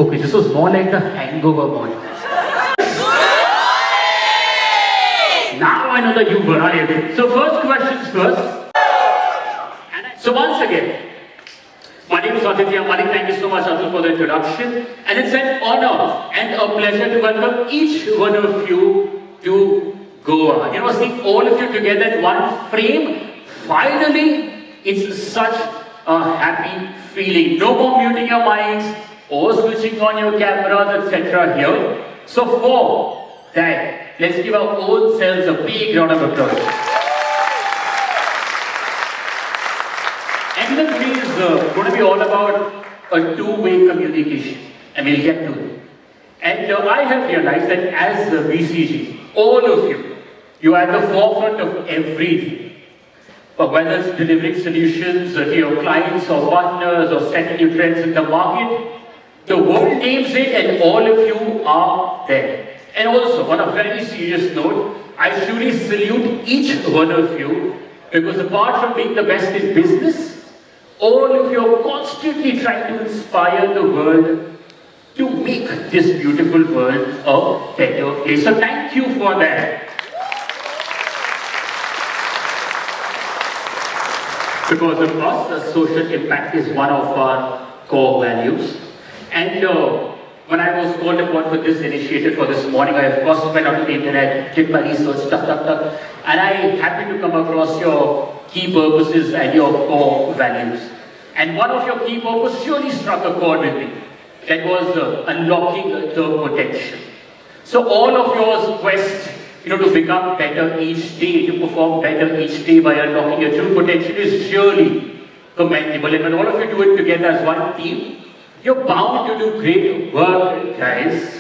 Okay, this was more like the hangover mode. Now I know that you arrived. So first questions first. So once again, my name is Aditya Malik. Thank you so much, Atul, for the introduction. And it's an honor and a pleasure to welcome each one of you to Goa. You know, seeing all of you together in one frame, finally, it's such a happy feeling. No more muting your minds or switching on your cameras, etc. here. So for that, let's give our own selves a big round of applause. And today is going to be all about a two-way communication, and we'll get to it. And I have realized that as the BCG, all of you, you are at the forefront of everything. But whether it's delivering solutions to your clients or partners or setting new trends in the market, the world names it and all of you are there. And also, on a very serious note, I truly salute each one of you because apart from being the best in business, all of you are constantly trying to inspire the world to make this beautiful world a better place. So thank you for that. Because of course, the social impact is one of our core values. And when I was called upon for this initiative for this morning, I of course went out to the internet, did my research, and I happened to come across your key purposes and your core values. And one of your key purposes surely struck a chord with me. That was unlocking the potential. So all of yours quest, to become better each day, to perform better each day by unlocking your true potential is surely commendable. And when all of you do it together as one team, you're bound to do great work, guys.